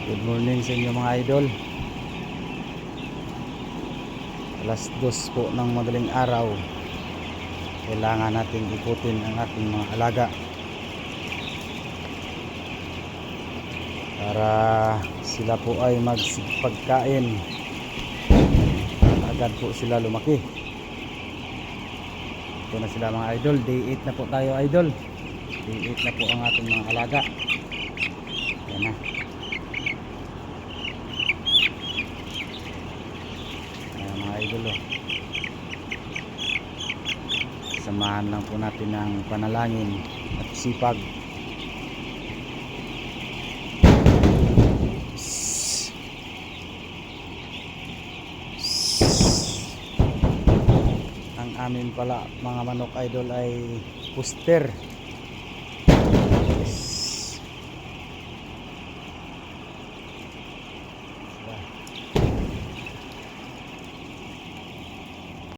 Good morning sa inyo mga idol. Alas 2 po ng madaling araw. Kailangan natin ikutin ang ating mga alaga para sila po ay magsipagkain. Agad po sila lumaki. Ito na sila mga idol. Day 8 na po tayo idol. Day 8 na po ang ating mga alaga. Yan na. Idol, samahan lang po natin ng panalangin at sipag. Ang amin pala mga manok idol ay puster.